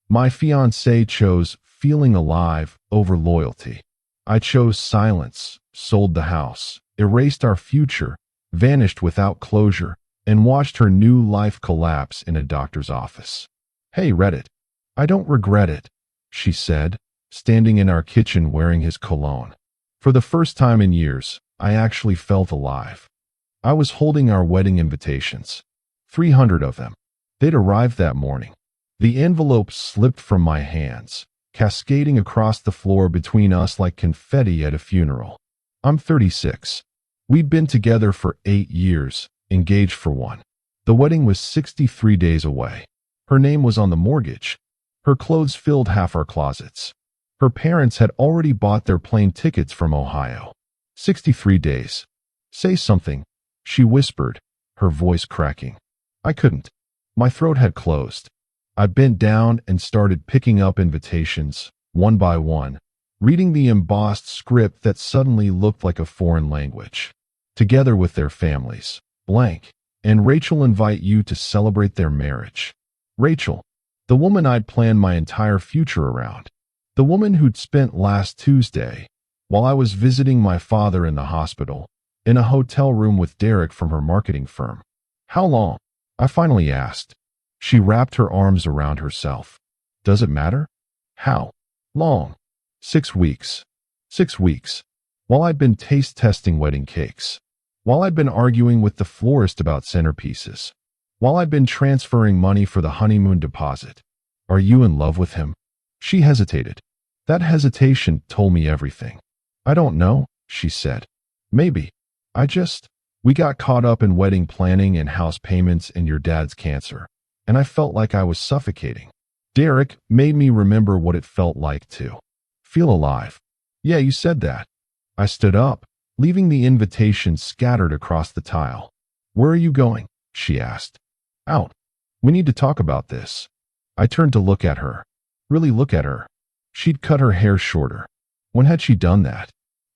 My fiancé chose feeling alive over loyalty. I chose silence, sold the house, erased our future, vanished without closure, and watched her new life collapse in a doctor's office. Hey, Reddit. I don't regret it, she said, standing in our kitchen wearing his cologne. For the first time in years, I actually felt alive. I was holding our wedding invitations. 300 of them. They'd arrived that morning. The envelope slipped from my hands, cascading across the floor between us like confetti at a funeral. I'm 36. We'd been together for 8 years, engaged for 1. The wedding was 63 days away. Her name was on the mortgage. Her clothes filled half our closets. Her parents had already bought their plane tickets from Ohio. 63 days. Say something, she whispered, her voice cracking. I couldn't. My throat had closed. I bent down and started picking up invitations, one by one, reading the embossed script that suddenly looked like a foreign language. Together with their families, blank, and Rachel invite you to celebrate their marriage. Rachel, the woman I'd planned my entire future around. The woman who'd spent last Tuesday, while I was visiting my father in the hospital, in a hotel room with Derek from her marketing firm. How long? I finally asked. She wrapped her arms around herself. Does it matter? How long? 6 weeks. 6 weeks. While I'd been taste testing wedding cakes. While I'd been arguing with the florist about centerpieces. While I'd been transferring money for the honeymoon deposit. Are you in love with him? She hesitated. That hesitation told me everything. I don't know, she said. Maybe. We got caught up in wedding planning and house payments and your dad's cancer, and I felt like I was suffocating. Derek made me remember what it felt like to feel alive. Yeah, you said that. I stood up, leaving the invitation scattered across the tile. Where are you going? She asked. Out. We need to talk about this. I turned to look at her. Really look at her. She'd cut her hair shorter. When had she done that?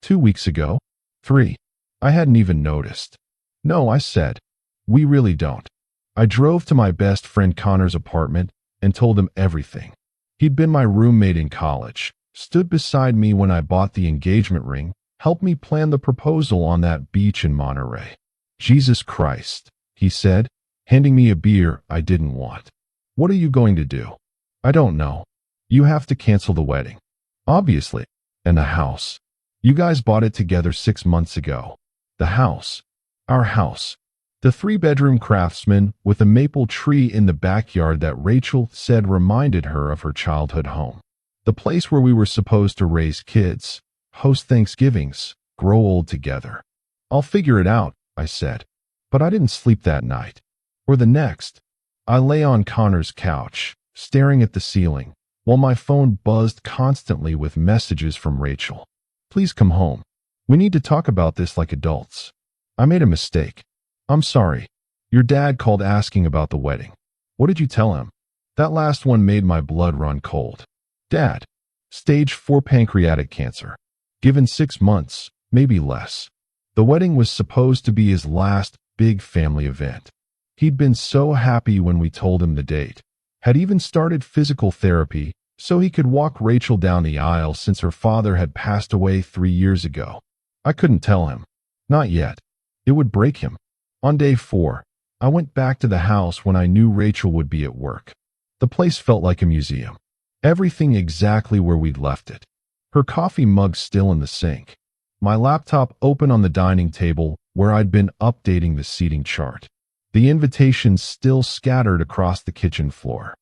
2 weeks ago? 3. I hadn't even noticed. No, I said. We really don't. I drove to my best friend Connor's apartment and told him everything. He'd been my roommate in college, stood beside me when I bought the engagement ring, helped me plan the proposal on that beach in Monterey. Jesus Christ, he said, handing me a beer I didn't want. What are you going to do? I don't know. You have to cancel the wedding. Obviously. And the house. You guys bought it together 6 months ago. The house. Our house. The 3-bedroom craftsman with a maple tree in the backyard that Rachel said reminded her of her childhood home. The place where we were supposed to raise kids, host Thanksgivings, grow old together. I'll figure it out, I said. But I didn't sleep that night. Or the next. I lay on Connor's couch, staring at the ceiling, while my phone buzzed constantly with messages from Rachel. Please come home. We need to talk about this like adults. I made a mistake. I'm sorry. Your dad called asking about the wedding. What did you tell him? That last one made my blood run cold. Dad. Stage 4 pancreatic cancer. Given 6 months, maybe less. The wedding was supposed to be his last big family event. He'd been so happy when we told him the date. Had even started physical therapy so he could walk Rachel down the aisle since her father had passed away 3 years ago. I couldn't tell him. Not yet. It would break him. On day 4, I went back to the house when I knew Rachel would be at work. The place felt like a museum. Everything exactly where we'd left it. Her coffee mug still in the sink. My laptop open on the dining table where I'd been updating the seating chart. The invitations still scattered across the kitchen floor.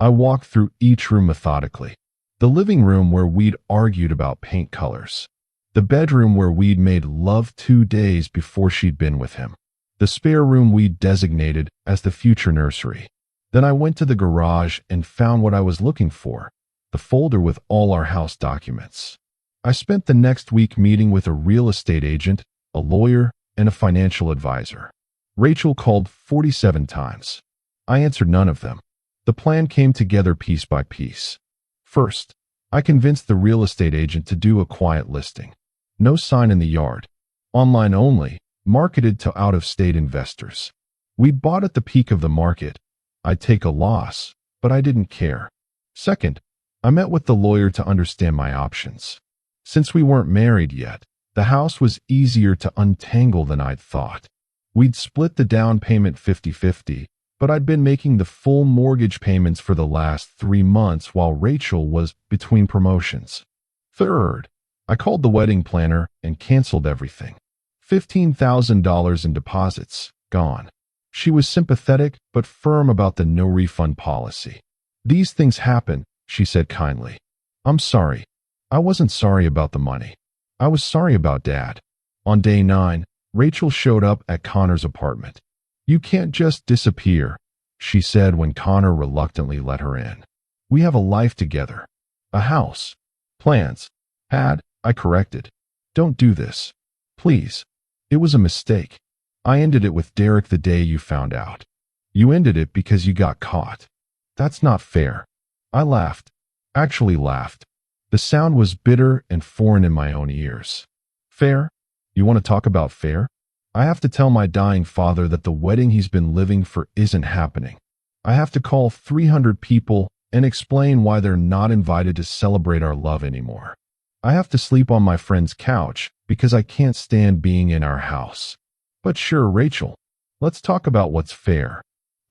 I walked through each room methodically. The living room where we'd argued about paint colors. The bedroom where we'd made love 2 days before she'd been with him. The spare room we'd designated as the future nursery. Then I went to the garage and found what I was looking for, the folder with all our house documents. I spent the next week meeting with a real estate agent, a lawyer, and a financial advisor. Rachel called 47 times. I answered none of them. The plan came together piece by piece. First, I convinced the real estate agent to do a quiet listing. No sign in the yard. Online only, marketed to out-of-state investors. We'd bought at the peak of the market. I'd take a loss, but I didn't care. Second, I met with the lawyer to understand my options. Since we weren't married yet, the house was easier to untangle than I'd thought. We'd split the down payment 50-50, but I'd been making the full mortgage payments for the last 3 months while Rachel was between promotions. Third, I called the wedding planner and canceled everything. $15,000 in deposits, gone. She was sympathetic but firm about the no refund policy. These things happen, she said kindly. I'm sorry. I wasn't sorry about the money. I was sorry about Dad. On day 9, Rachel showed up at Connor's apartment. You can't just disappear, she said when Connor reluctantly let her in. We have a life together. A house. Plans. I corrected. Don't do this. Please. It was a mistake. I ended it with Derek the day you found out. You ended it because you got caught. That's not fair. I laughed. Actually laughed. The sound was bitter and foreign in my own ears. Fair? You want to talk about fair? I have to tell my dying father that the wedding he's been living for isn't happening. I have to call 300 people and explain why they're not invited to celebrate our love anymore. I have to sleep on my friend's couch because I can't stand being in our house. But sure, Rachel, let's talk about what's fair.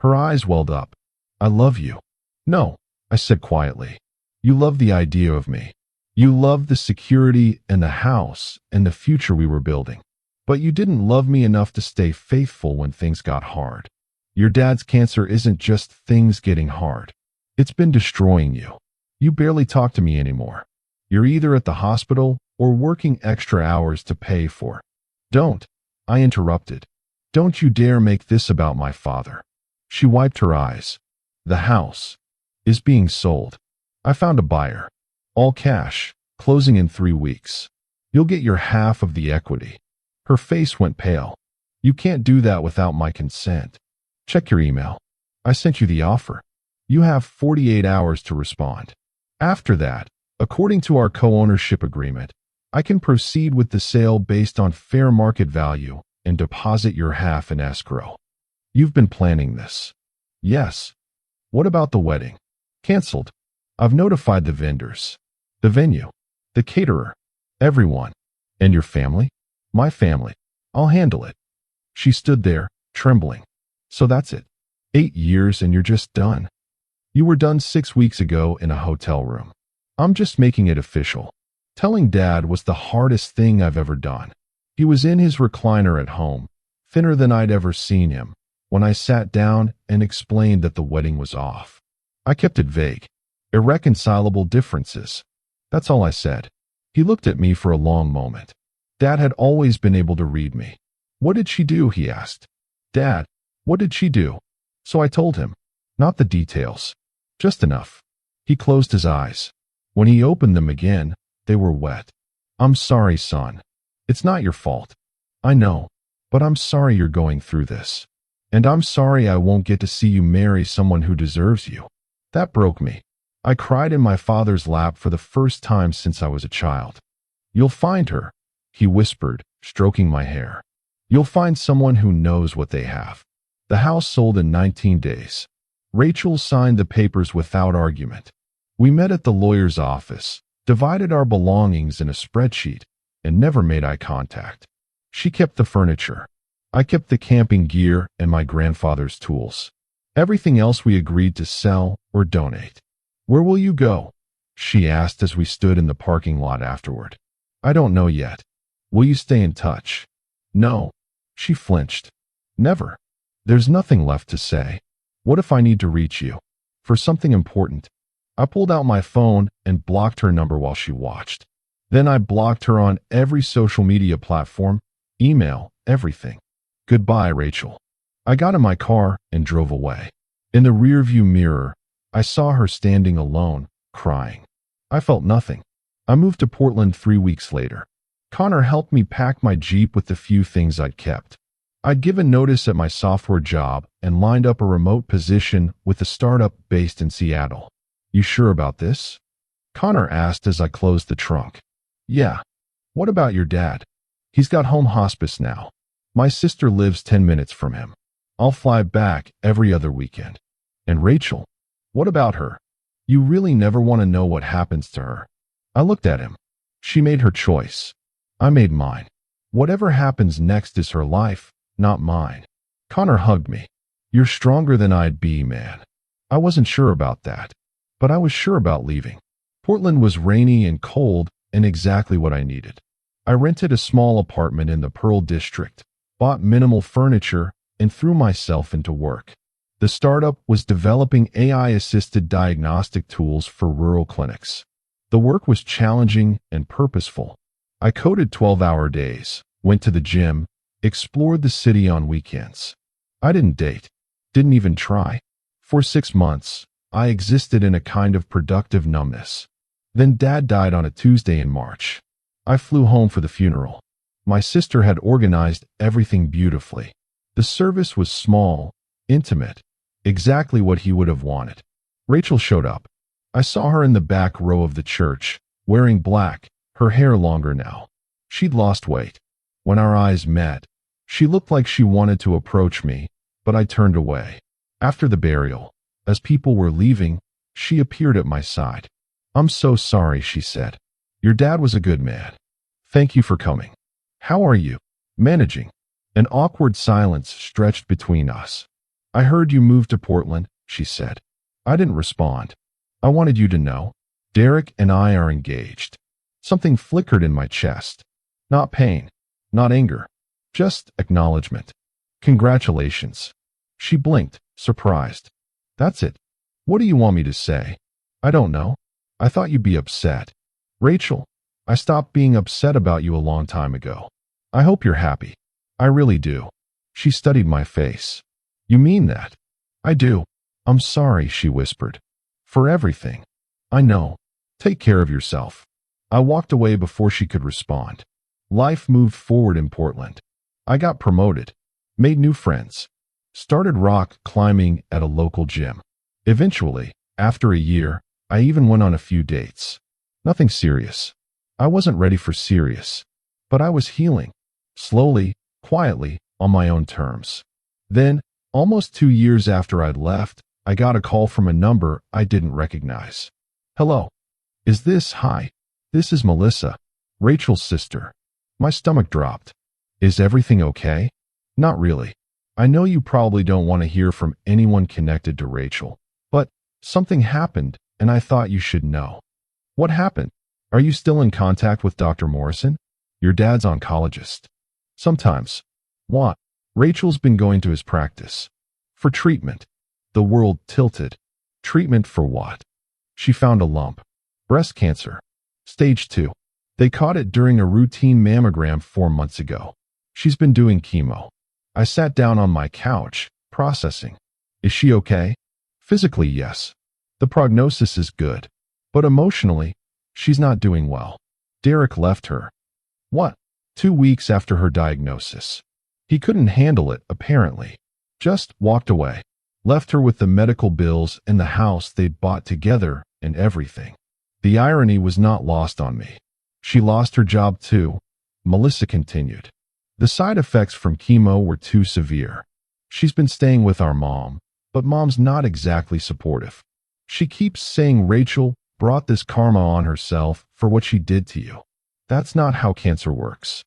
Her eyes welled up. I love you. No, I said quietly. You love the idea of me. You love the security and the house and the future we were building. But you didn't love me enough to stay faithful when things got hard. Your dad's cancer isn't just things getting hard. It's been destroying you. You barely talk to me anymore. You're either at the hospital or working extra hours to pay for. Don't, I interrupted. Don't you dare make this about my father. She wiped her eyes. The house is being sold. I found a buyer. All cash, closing in 3 weeks. You'll get your half of the equity. Her face went pale. You can't do that without my consent. Check your email. I sent you the offer. You have 48 hours to respond. After that, according to our co-ownership agreement, I can proceed with the sale based on fair market value and deposit your half in escrow. You've been planning this. Yes. What about the wedding? Canceled. I've notified the vendors, the venue, the caterer, everyone. And your family? My family. I'll handle it. She stood there, trembling. So that's it. 8 years and you're just done. You were done 6 weeks ago in a hotel room. I'm just making it official. Telling Dad was the hardest thing I've ever done. He was in his recliner at home, thinner than I'd ever seen him, when I sat down and explained that the wedding was off. I kept it vague. Irreconcilable differences. That's all I said. He looked at me for a long moment. Dad had always been able to read me. What did she do? He asked. Dad, what did she do? So I told him. Not the details. Just enough. He closed his eyes. When he opened them again, they were wet. I'm sorry, son. It's not your fault. I know. But I'm sorry you're going through this. And I'm sorry I won't get to see you marry someone who deserves you. That broke me. I cried in my father's lap for the first time since I was a child. You'll find her, he whispered, stroking my hair. You'll find someone who knows what they have. The house sold in 19 days. Rachel signed the papers without argument. We met at the lawyer's office, divided our belongings in a spreadsheet, and never made eye contact. She kept the furniture. I kept the camping gear and my grandfather's tools. Everything else we agreed to sell or donate. Where will you go? She asked as we stood in the parking lot afterward. I don't know yet. Will you stay in touch? No. She flinched. Never. There's nothing left to say. What if I need to reach you? For something important? I pulled out my phone and blocked her number while she watched. Then I blocked her on every social media platform, email, everything. Goodbye, Rachel. I got in my car and drove away. In the rearview mirror, I saw her standing alone, crying. I felt nothing. I moved to Portland 3 weeks later. Connor helped me pack my Jeep with the few things I'd kept. I'd given notice at my software job and lined up a remote position with a startup based in Seattle. You sure about this? Connor asked as I closed the trunk. Yeah. What about your dad? He's got home hospice now. My sister lives 10 minutes from him. I'll fly back every other weekend. And Rachel? What about her? You really never want to know what happens to her. I looked at him. She made her choice. I made mine. Whatever happens next is her life, not mine. Connor hugged me. You're stronger than I'd be, man. I wasn't sure about that, but I was sure about leaving. Portland was rainy and cold and exactly what I needed. I rented a small apartment in the Pearl District, bought minimal furniture, and threw myself into work. The startup was developing AI-assisted diagnostic tools for rural clinics. The work was challenging and purposeful. I coded 12-hour days, went to the gym, explored the city on weekends. I didn't date, didn't even try. For 6 months, I existed in a kind of productive numbness. Then Dad died on a Tuesday in March. I flew home for the funeral. My sister had organized everything beautifully. The service was small, intimate, exactly what he would have wanted. Rachel showed up. I saw her in the back row of the church, wearing black, her hair longer now. She'd lost weight. When our eyes met, she looked like she wanted to approach me, but I turned away. After the burial, as people were leaving, she appeared at my side. I'm so sorry, she said. Your dad was a good man. Thank you for coming. How are you? Managing. An awkward silence stretched between us. I heard you moved to Portland, she said. I didn't respond. I wanted you to know. Derek and I are engaged. Something flickered in my chest. Not pain, not anger, just acknowledgement. Congratulations. She blinked, surprised. That's it. What do you want me to say? I don't know. I thought you'd be upset. Rachel, I stopped being upset about you a long time ago. I hope you're happy. I really do. She studied my face. You mean that? I do. I'm sorry, she whispered. For everything. I know. Take care of yourself. I walked away before she could respond. Life moved forward in Portland. I got promoted, made new friends, started rock climbing at a local gym. Eventually, after a year, I even went on a few dates. Nothing serious. I wasn't ready for serious, but I was healing. Slowly, quietly, on my own terms. Then, almost 2 years after I'd left, I got a call from a number I didn't recognize. Hello. Is this hi? This is Melissa, Rachel's sister. My stomach dropped. Is everything okay? Not really. I know you probably don't want to hear from anyone connected to Rachel, but something happened and I thought you should know. What happened? Are you still in contact with Dr. Morrison? Your dad's oncologist. Sometimes. What? Rachel's been going to his practice. For treatment. The world tilted. Treatment for what? She found a lump. Breast cancer. Stage 2. They caught it during a routine mammogram 4 months ago. She's been doing chemo. I sat down on my couch, processing. Is she okay? Physically, yes. The prognosis is good. But emotionally, she's not doing well. Derek left her. What? 2 weeks after her diagnosis. He couldn't handle it, apparently. Just walked away. Left her with the medical bills and the house they'd bought together and everything. The irony was not lost on me. She lost her job too, Melissa continued. The side effects from chemo were too severe. She's been staying with our mom, but mom's not exactly supportive. She keeps saying Rachel brought this karma on herself for what she did to you. That's not how cancer works.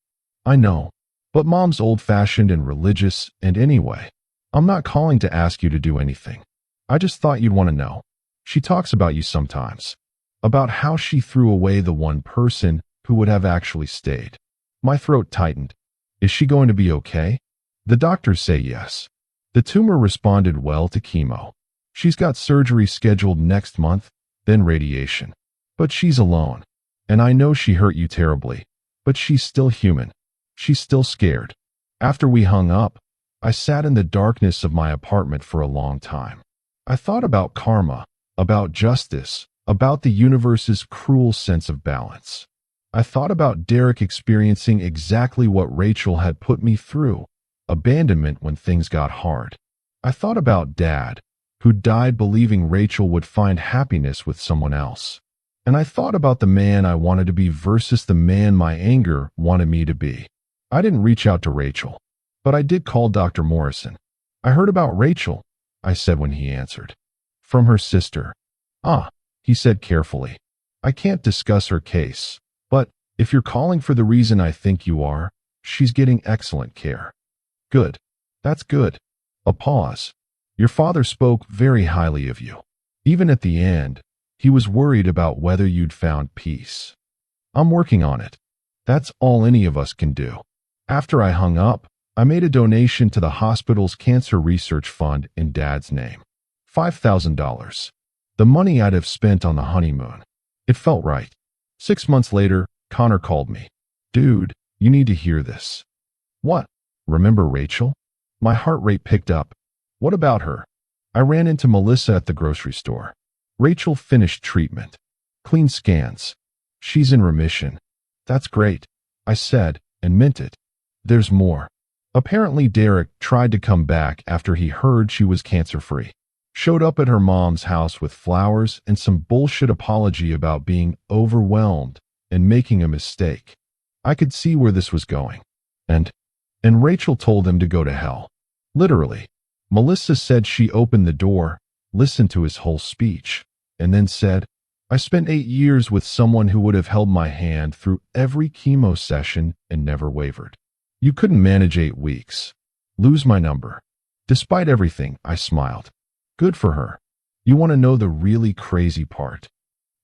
I know, but mom's old-fashioned and religious, and anyway, I'm not calling to ask you to do anything. I just thought you'd want to know. She talks about you sometimes. About how she threw away the one person who would have actually stayed. My throat tightened. Is she going to be okay? The doctors say yes. The tumor responded well to chemo. She's got surgery scheduled next month, then radiation. But she's alone. And I know she hurt you terribly. But she's still human. She's still scared. After we hung up, I sat in the darkness of my apartment for a long time. I thought about karma, about justice, about the universe's cruel sense of balance. I thought about Derek experiencing exactly what Rachel had put me through, abandonment when things got hard. I thought about Dad, who died believing Rachel would find happiness with someone else. And I thought about the man I wanted to be versus the man my anger wanted me to be. I didn't reach out to Rachel, but I did call Dr. Morrison. I heard about Rachel, I said when he answered. From her sister. Ah, he said carefully. I can't discuss her case, but if you're calling for the reason I think you are, she's getting excellent care. Good. That's good. A pause. Your father spoke very highly of you. Even at the end, he was worried about whether you'd found peace. I'm working on it. That's all any of us can do. After I hung up, I made a donation to the hospital's cancer research fund in Dad's name. $5,000. The money I'd have spent on the honeymoon. It felt right. 6 months later, Connor called me. Dude, you need to hear this. What? Remember Rachel? My heart rate picked up. What about her? I ran into Melissa at the grocery store. Rachel finished treatment. Clean scans. She's in remission. That's great, I said, and meant it. There's more. Apparently Derek tried to come back after he heard she was cancer-free. Showed up at her mom's house with flowers and some bullshit apology about being overwhelmed and making a mistake. I could see where this was going. And Rachel told him to go to hell. Literally. Melissa said she opened the door, listened to his whole speech, and then said, I spent 8 years with someone who would have held my hand through every chemo session and never wavered. You couldn't manage 8 weeks. Lose my number. Despite everything, I smiled. Good for her. You want to know the really crazy part?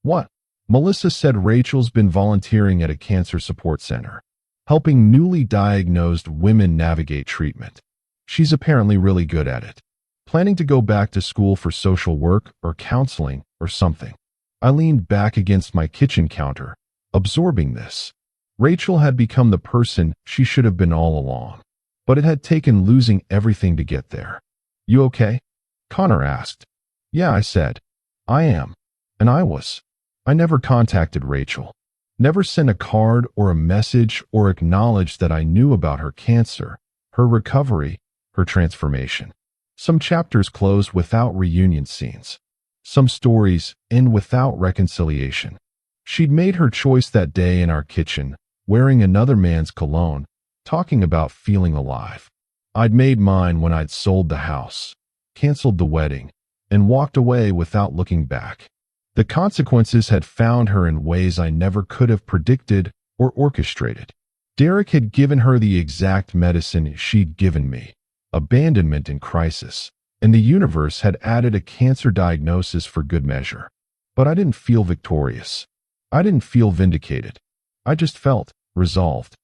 What? Melissa said Rachel's been volunteering at a cancer support center, helping newly diagnosed women navigate treatment. She's apparently really good at it. Planning to go back to school for social work or counseling or something. I leaned back against my kitchen counter, absorbing this. Rachel had become the person she should have been all along, but it had taken losing everything to get there. You okay? Connor asked. Yeah, I said. I am. And I was. I never contacted Rachel. Never sent a card or a message or acknowledged that I knew about her cancer, her recovery, her transformation. Some chapters close without reunion scenes. Some stories end without reconciliation. She'd made her choice that day in our kitchen, wearing another man's cologne, talking about feeling alive. I'd made mine when I'd sold the house, canceled the wedding, and walked away without looking back. The consequences had found her in ways I never could have predicted or orchestrated. Derek had given her the exact medicine she'd given me, abandonment in crisis, and the universe had added a cancer diagnosis for good measure. But I didn't feel victorious. I didn't feel vindicated. I just felt resolved.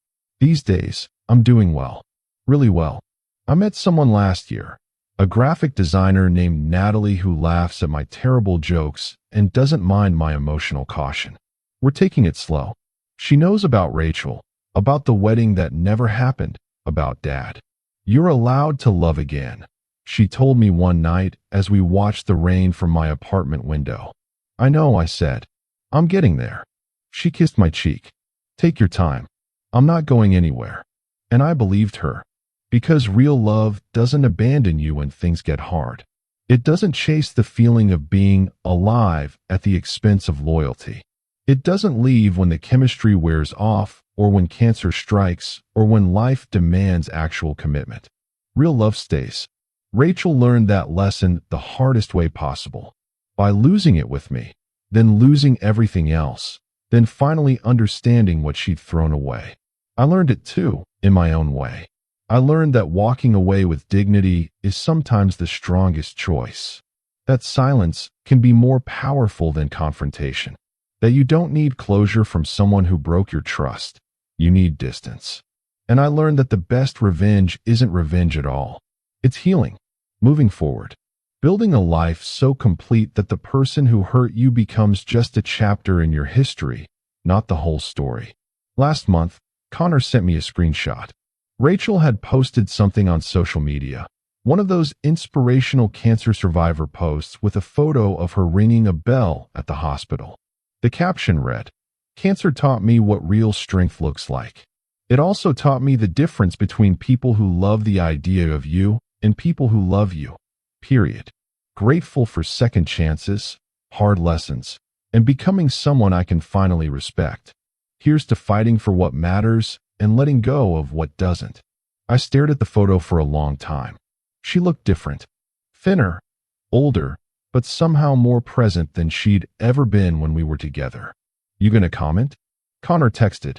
These days, I'm doing well. Really well. I met someone last year, a graphic designer named Natalie who laughs at my terrible jokes and doesn't mind my emotional caution. We're taking it slow. She knows about Rachel, about the wedding that never happened, about Dad. You're allowed to love again, she told me one night as we watched the rain from my apartment window. I know, I said. I'm getting there. She kissed my cheek. Take your time. I'm not going anywhere. And I believed her. Because real love doesn't abandon you when things get hard. It doesn't chase the feeling of being alive at the expense of loyalty. It doesn't leave when the chemistry wears off, or when cancer strikes, or when life demands actual commitment. Real love stays. Rachel learned that lesson the hardest way possible. By losing it with me, then losing everything else, then finally understanding what she'd thrown away. I learned it too, in my own way. I learned that walking away with dignity is sometimes the strongest choice. That silence can be more powerful than confrontation. That you don't need closure from someone who broke your trust. You need distance. And I learned that the best revenge isn't revenge at all. It's healing. Moving forward. Building a life so complete that the person who hurt you becomes just a chapter in your history, not the whole story. Last month, Connor sent me a screenshot. Rachel had posted something on social media, one of those inspirational cancer survivor posts with a photo of her ringing a bell at the hospital. The caption read, "Cancer taught me what real strength looks like. It also taught me the difference between people who love the idea of you and people who love you. Period. Grateful for second chances, hard lessons, and becoming someone I can finally respect. Here's to fighting for what matters and letting go of what doesn't." I stared at the photo for a long time. She looked different. Thinner, older, but somehow more present than she'd ever been when we were together. You gonna comment? Connor texted.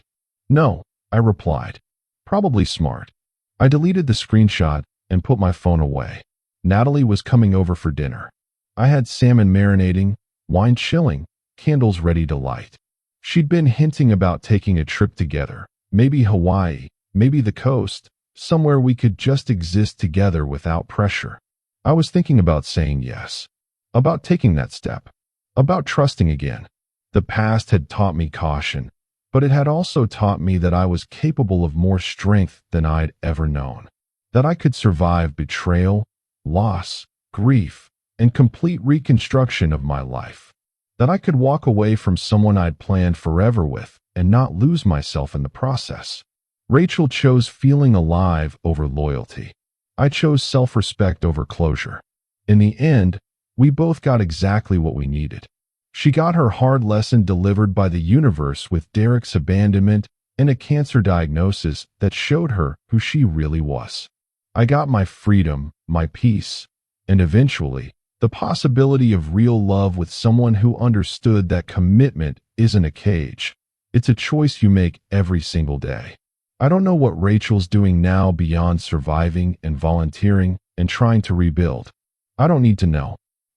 No, I replied. Probably smart. I deleted the screenshot and put my phone away. Natalie was coming over for dinner. I had salmon marinating, wine chilling, candles ready to light. She'd been hinting about taking a trip together, maybe Hawaii, maybe the coast, somewhere we could just exist together without pressure. I was thinking about saying yes, about taking that step, about trusting again. The past had taught me caution, but it had also taught me that I was capable of more strength than I'd ever known, that I could survive betrayal, loss, grief, and complete reconstruction of my life, that I could walk away from someone I'd planned forever with and not lose myself in the process. Rachel chose feeling alive over loyalty. I chose self-respect over closure. In the end, we both got exactly what we needed. She got her hard lesson delivered by the universe with Derek's abandonment and a cancer diagnosis that showed her who she really was. I got my freedom, my peace, and eventually, the possibility of real love with someone who understood that commitment isn't a cage. It's a choice you make every single day. I don't know what Rachel's doing now beyond surviving and volunteering and trying to rebuild. I don't need to know.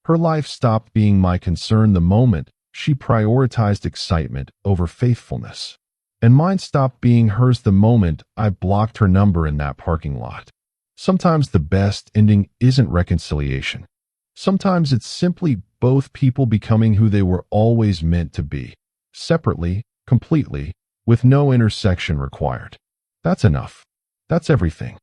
Her life stopped being my concern the moment she prioritized excitement over faithfulness. And mine stopped being hers the moment I blocked her number in that parking lot. Sometimes the best ending isn't reconciliation. Sometimes it's simply both people becoming who they were always meant to be, separately, completely, with no intersection required. That's enough. That's everything.